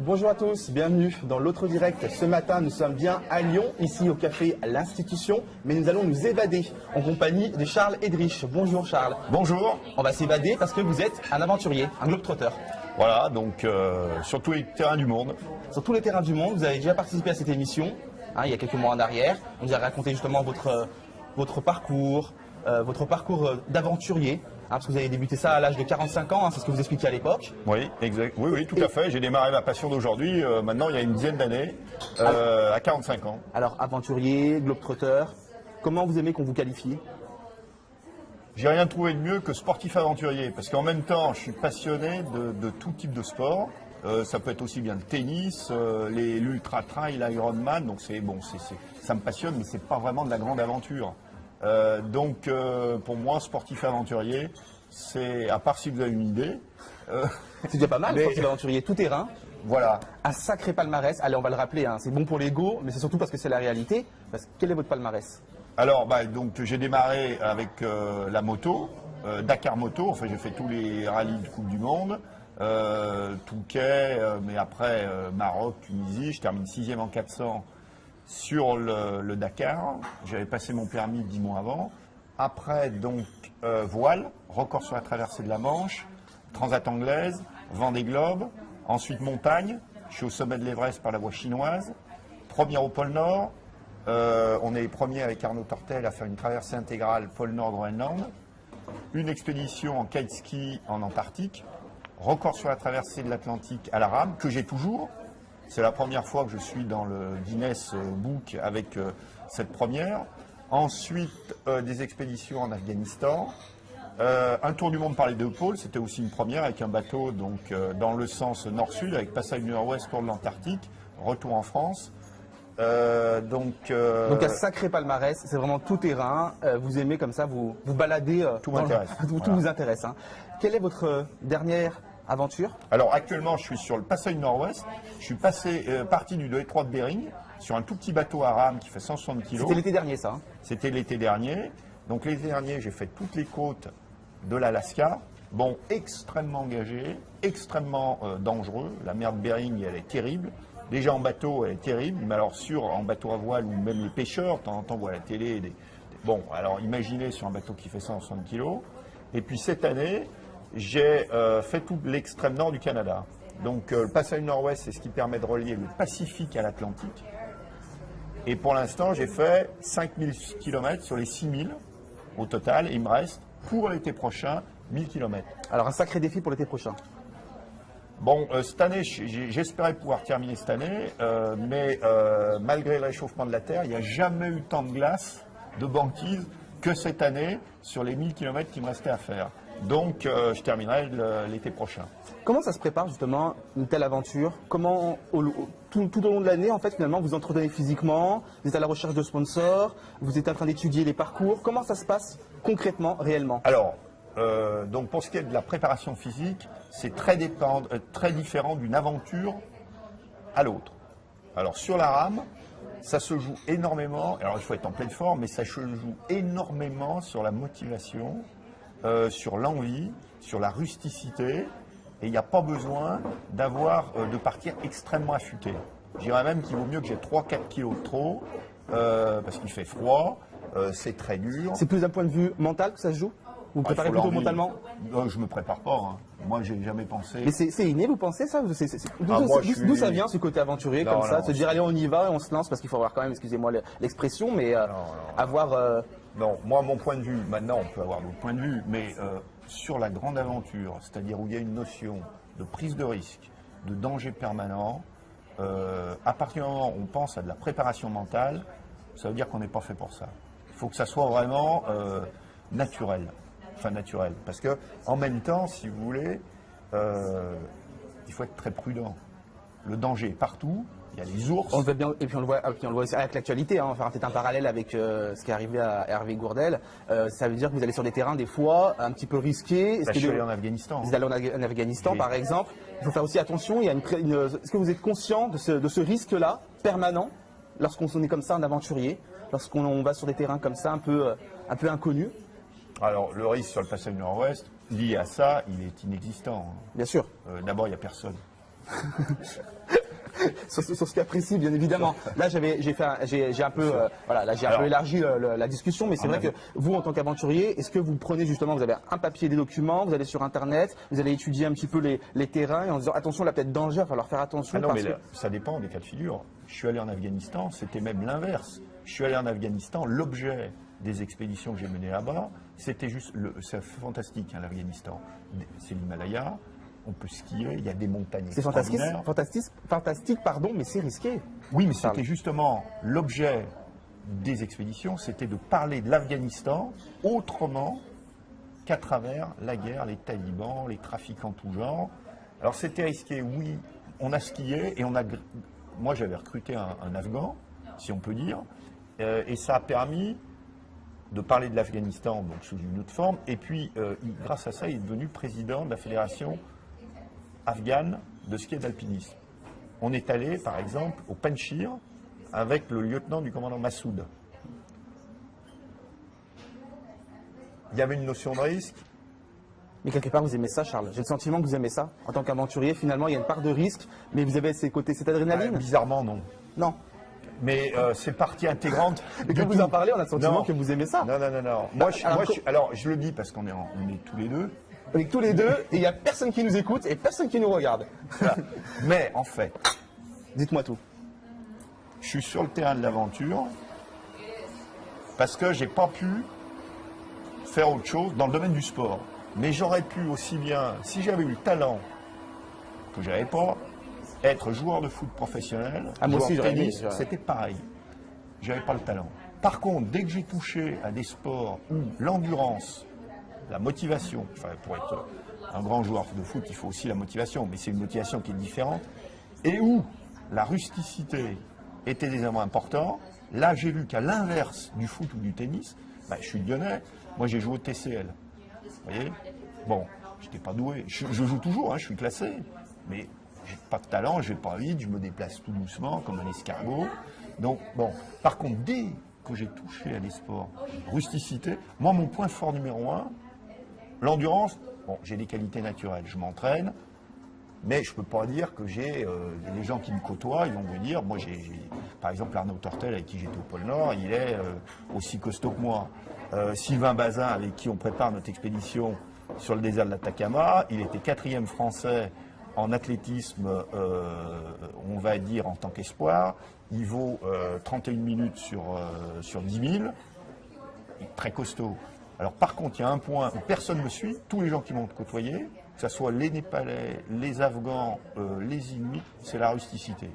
Bonjour à tous, bienvenue dans l'autre direct. Ce matin, nous sommes bien à Lyon, ici au café L'Institution, mais nous allons nous évader en compagnie de Charles Edrich. Bonjour Charles. Bonjour. On va s'évader parce que vous êtes un aventurier, un globe-trotter. Voilà, donc sur tous les terrains du monde. Sur tous les terrains du monde, vous avez déjà participé à cette émission, il y a quelques mois en arrière. On nous a raconté justement votre parcours d'aventurier. Parce que vous avez débuté ça à l'âge de 45 ans, c'est ce que vous expliquiez à l'époque. Oui, exact. Oui, tout à fait. J'ai démarré ma passion d'aujourd'hui, maintenant il y a une dizaine d'années, à 45 ans. Alors, aventurier, globe-trotter, comment vous aimez qu'on vous qualifie? J'ai rien trouvé de mieux que sportif aventurier, parce qu'en même temps, je suis passionné de tout type de sport. Ça peut être aussi bien le tennis, l'ultra-trail, l'Ironman, donc ça me passionne, mais c'est pas vraiment de la grande aventure. Donc pour moi, sportif aventurier, c'est, à part si vous avez une idée... c'est déjà pas mal, sportif aventurier, tout terrain. Voilà. Un sacré palmarès, allez on va le rappeler, c'est bon pour l'ego, mais c'est surtout parce que c'est la réalité. Quel est votre palmarès? Alors, donc j'ai démarré avec la moto, Dakar Moto, enfin j'ai fait tous les rallyes de Coupe du Monde, Touquet, mais après Maroc, Tunisie, je termine 6e en 400 sur le Dakar. J'avais passé mon permis 10 mois avant. Après, donc, voile, record sur la traversée de la Manche, Transat anglaise, Vendée Globe, ensuite montagne, je suis au sommet de l'Everest par la voie chinoise, premier au pôle Nord. On est les premiers avec Arnaud Tortel à faire une traversée intégrale pôle Nord-Groenland, une expédition en kite ski en Antarctique, record sur la traversée de l'Atlantique à la rame, que j'ai toujours. C'est la première fois que je suis dans le Guinness Book avec cette première. Ensuite, des expéditions en Afghanistan. Un tour du monde par les deux pôles, c'était aussi une première avec un bateau donc, dans le sens nord-sud, avec passage nord-ouest pour l'Antarctique, retour en France. Donc un sacré palmarès, c'est vraiment tout terrain, vous aimez comme ça, vous baladez, tout m'intéresse. Tout vous intéresse. Quelle est votre dernière aventure? Alors actuellement je suis sur le passage nord-ouest, je suis parti du détroit de Bering sur un tout petit bateau à rame qui fait 160 kg. C'était l'été dernier ça? C'était l'été dernier, donc l'été dernier j'ai fait toutes les côtes de l'Alaska, bon extrêmement engagé, extrêmement dangereux, la mer de Bering elle est terrible. Déjà en bateau, elle est terrible, mais alors en bateau à voile, ou même les pêcheurs, de temps en temps, on voit à la télé. Bon, alors imaginez sur un bateau qui fait 160 kg. Et puis cette année, j'ai fait tout l'extrême nord du Canada. Donc le passage nord-ouest, c'est ce qui permet de relier le Pacifique à l'Atlantique. Et pour l'instant, j'ai fait 5000 km sur les 6000 au total. Et il me reste, pour l'été prochain, 1000 km. Alors un sacré défi pour l'été prochain. Bon, cette année, j'espérais pouvoir terminer cette année, mais malgré le réchauffement de la Terre, il n'y a jamais eu tant de glace, de banquise, que cette année sur les 1000 km qui me restaient à faire. Donc, je terminerai l'été prochain. Comment ça se prépare justement une telle aventure? Comment, tout au long de l'année, en fait, finalement, vous entretenez physiquement, vous êtes à la recherche de sponsors, vous êtes en train d'étudier les parcours. Comment ça se passe concrètement, réellement? Alors, donc pour ce qui est de la préparation physique, c'est très différent d'une aventure à l'autre. Alors sur la rame, ça se joue énormément, alors il faut être en pleine forme, mais ça se joue énormément sur la motivation, sur l'envie, sur la rusticité, et il n'y a pas besoin de partir extrêmement affûté. Je dirais même qu'il vaut mieux que j'ai 3-4 kilos de trop, parce qu'il fait froid, c'est très dur. C'est plus d'un point de vue mental que ça se joue? Vous vous préparez plutôt mentalement? Non, je ne me prépare pas. Hein. Moi, j'ai jamais pensé. Mais c'est inné, vous pensez ça? D'où ça vient ce côté aventurier comme ça? Se dire allez, on y va et on se lance parce qu'il faut avoir quand même, excusez-moi l'expression, mais avoir. Non, moi, mon point de vue, maintenant, on peut avoir d'autres points de vue, mais sur la grande aventure, c'est-à-dire où il y a une notion de prise de risque, de danger permanent, à partir du moment où on pense à de la préparation mentale, ça veut dire qu'on n'est pas fait pour ça. Il faut que ça soit vraiment naturel. Enfin naturel, parce que en même temps, si vous voulez, il faut être très prudent. Le danger est partout, il y a les ours. On le voit bien, et puis on le voit aussi avec l'actualité, enfin peut-être un parallèle avec ce qui est arrivé à Hervé Gourdel. Ça veut dire que vous allez sur des terrains des fois un petit peu risqués. Je suis allé en Afghanistan. Vous allez en Afghanistan par exemple. Il faut faire aussi attention, est-ce que vous êtes conscient de ce risque-là, permanent, lorsqu'on est comme ça un aventurier, lorsqu'on va sur des terrains comme ça un peu inconnus? Alors, le risque sur le passage nord-ouest, lié à ça, il est inexistant. Bien sûr. D'abord, il n'y a personne. sur ce cas précis, bien évidemment. Là, j'ai un peu, voilà, là j'ai un peu élargi la discussion, mais c'est vrai que vous, en tant qu'aventurier, est-ce que vous prenez justement, vous avez un papier, des documents, vous allez sur Internet, vous allez étudier un petit peu les terrains et en disant attention, là peut-être danger, il va falloir faire attention. Ah non, parce mais que... là, ça dépend des cas de figure. Je suis allé en Afghanistan, c'était même l'inverse. Je suis allé en Afghanistan, l'objet des expéditions que j'ai menées là-bas, c'était juste, c'est fantastique, hein, l'Afghanistan. C'est l'Himalaya. On peut skier, il y a des montagnes extraordinaires. Fantastique, pardon, mais c'est risqué. Oui, mais c'était justement l'objet des expéditions, c'était de parler de l'Afghanistan autrement qu'à travers la guerre, les talibans, les trafiquants tout genre. Alors c'était risqué, oui, on a skié et moi j'avais recruté un Afghan, si on peut dire, et ça a permis de parler de l'Afghanistan donc sous une autre forme, et puis grâce à ça, il est devenu président de la fédération afghane de ski et d'alpinisme. On est allé, par exemple, au Panchir avec le lieutenant du commandant Massoud. Il y avait une notion de risque. Mais quelque part, vous aimez ça, Charles. J'ai le sentiment que vous aimez ça. En tant qu'aventurier, finalement, il y a une part de risque, mais vous avez ces côtés, cette adrénaline. Bizarrement, non. Non. Mais c'est partie intégrante. Et quand vous en parlez, on a le sentiment que vous aimez ça. Non. Moi, alors, je le dis parce qu'on est tous les deux. On est tous les deux, et il n'y a personne qui nous écoute et personne qui nous regarde. Voilà. Mais en fait, dites-moi tout. Je suis sur le terrain de l'aventure parce que j'ai pas pu faire autre chose dans le domaine du sport. Mais j'aurais pu aussi bien, si j'avais eu le talent que j'avais pas, être joueur de foot professionnel, joueur de tennis, c'était pareil. J'avais pas le talent. Par contre, dès que j'ai touché à des sports où l'endurance, la motivation, enfin, pour être un grand joueur de foot, il faut aussi la motivation, mais c'est une motivation qui est différente, et où la rusticité était des éléments importants, là j'ai vu qu'à l'inverse du foot ou du tennis, je suis lyonnais, moi j'ai joué au TCL. Vous voyez? Bon, j'étais pas doué. Je joue toujours, hein, je suis classé, mais j'ai pas de talent, je vais pas vite, je me déplace tout doucement comme un escargot. Donc bon, par contre, dès que j'ai touché à des sports rusticité, moi mon point fort numéro 1, l'endurance, bon, j'ai des qualités naturelles, je m'entraîne, mais je ne peux pas dire que j'ai les gens qui me côtoient, ils vont me dire, moi j'ai par exemple Arnaud Tortel avec qui j'étais au pôle Nord, il est aussi costaud que moi. Sylvain Bazin avec qui on prépare notre expédition sur le désert de l'Atacama, il était 4e français en athlétisme, on va dire en tant qu'espoir, il vaut 31 minutes sur 10 000, il est très costaud. Alors par contre, il y a un point où personne ne me suit, tous les gens qui m'ont côtoyé, que ce soit les Népalais, les Afghans, les Inuits, c'est la rusticité.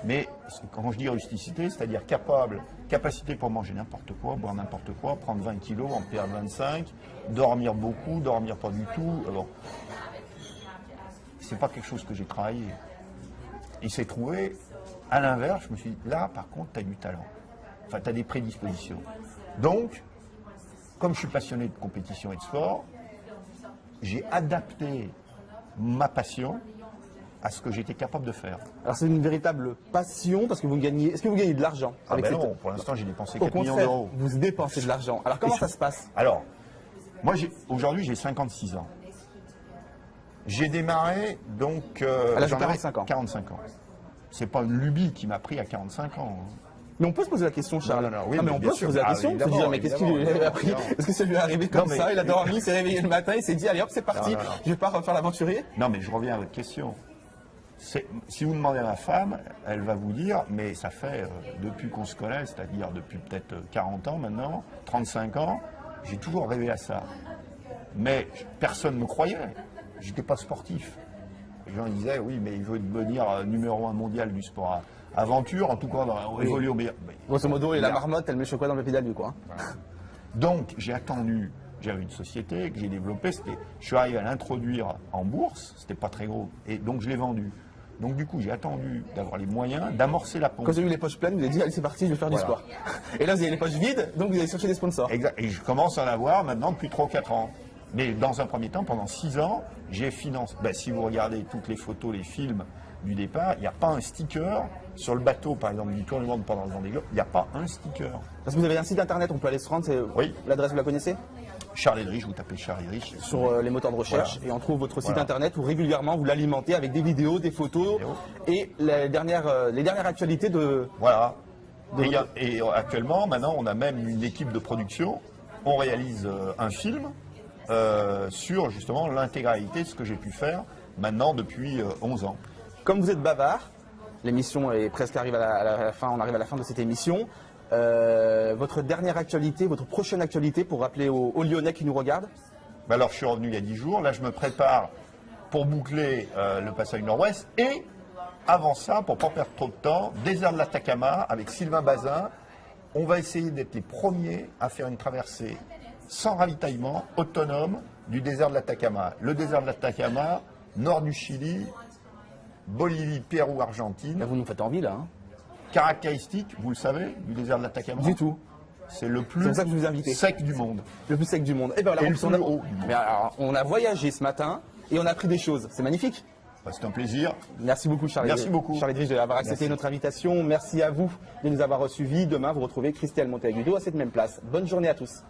Mais quand je dis rusticité, c'est-à-dire capacité pour manger n'importe quoi, boire n'importe quoi, prendre 20 kilos, en perdre 25, dormir beaucoup, dormir pas du tout. Bon, c'est pas quelque chose que j'ai travaillé. Il s'est trouvé, à l'inverse, je me suis dit, là par contre, tu as du talent. Enfin, tu as des prédispositions. Donc, comme je suis passionné de compétition et de sport, j'ai adapté ma passion à ce que j'étais capable de faire. Alors c'est une véritable passion parce que vous gagnez. Est-ce que vous gagnez de l'argent avec cette... Non, pour l'instant j'ai dépensé 4 millions d'euros. Vous dépensez de l'argent. Alors comment ça se passe? Alors, moi aujourd'hui j'ai 56 ans. J'ai démarré donc... à l'âge de 45 ans. 45 ans. C'est pas une lubie qui m'a pris à 45 ans. Mais on peut se poser la question, Charles. Oui, mais on peut se poser la question, se dire, mais qu'est-ce qu'il lui a appris? Est-ce que ça lui est arrivé comme ça? Il a dormi, il s'est réveillé le matin, il s'est dit, allez hop, c'est parti, je vais pas refaire l'aventurier? Non, mais je reviens à votre question. Si vous demandez à ma femme, elle va vous dire, mais ça fait depuis qu'on se connaît, c'est-à-dire depuis peut-être 40 ans maintenant, 35 ans, j'ai toujours rêvé à ça. Mais personne ne me croyait. J'étais pas sportif. Les gens disaient, oui, mais il veut devenir numéro 1 mondial du sport aventure, en tout cas, évoluer au meilleur. Grosso modo, et la marmotte, elle met chocolat dans le pédale, quoi. Voilà. Donc, j'ai attendu. J'avais une société que j'ai développée. Je suis arrivé à l'introduire en bourse. C'était pas très gros. Et donc, je l'ai vendu. Donc, du coup, j'ai attendu d'avoir les moyens d'amorcer la pompe. Quand vous avez eu les poches pleines, vous avez dit, allez, c'est parti, je vais faire du sport. Et là, vous avez les poches vides, donc vous allez chercher des sponsors. Exact. Et je commence à en avoir maintenant depuis 3 ou 4 ans. Mais dans un premier temps, pendant 6 ans, j'ai financé. Si vous regardez toutes les photos, les films du départ, il n'y a pas un sticker sur le bateau, par exemple, du Tour du Monde pendant le Vendée Globe. Il n'y a pas un sticker. Parce que vous avez un site internet, on peut aller se rendre. Oui. L'adresse, vous la connaissez? Charles Edrich, vous tapez Charles Edrich. sur les moteurs de recherche Voilà. et on trouve votre site Voilà. internet où régulièrement vous l'alimentez avec des vidéos, des photos et les dernières actualités de... Voilà. Et actuellement, maintenant, on a même une équipe de production. On réalise un film sur justement l'intégralité de ce que j'ai pu faire maintenant depuis 11 ans. Comme vous êtes bavard, l'émission est presque arrive à la fin, on arrive à la fin de cette émission. Votre dernière actualité, votre prochaine actualité pour rappeler aux Lyonnais qui nous regardent? Ben alors, je suis revenu il y a 10 jours. Là, je me prépare pour boucler le passage nord-ouest. Et avant ça, pour ne pas perdre trop de temps, désert de l'Atacama avec Sylvain Bazin. On va essayer d'être les premiers à faire une traversée sans ravitaillement, autonome, du désert de l'Atacama. Le désert de l'Atacama, nord du Chili, Bolivie, Pérou, Argentine. Là, vous nous faites envie là. Caractéristique, vous le savez, du désert de l'Atacama. Du tout. C'est le C'est plus pour ça que je vous ai invité. sec du monde. Le plus sec du monde. Et ben voilà, Et en le plus, on plus a, haut du monde. mais alors, on a voyagé ce matin et on a appris des choses. C'est magnifique. Bah, c'est un plaisir. Merci beaucoup, Charles. Merci beaucoup. Charles Edrich, d'avoir accepté Merci. notre invitation. Merci à vous de nous avoir suivis. Demain, vous retrouvez Christelle Monteagudo à cette même place. Bonne journée à tous.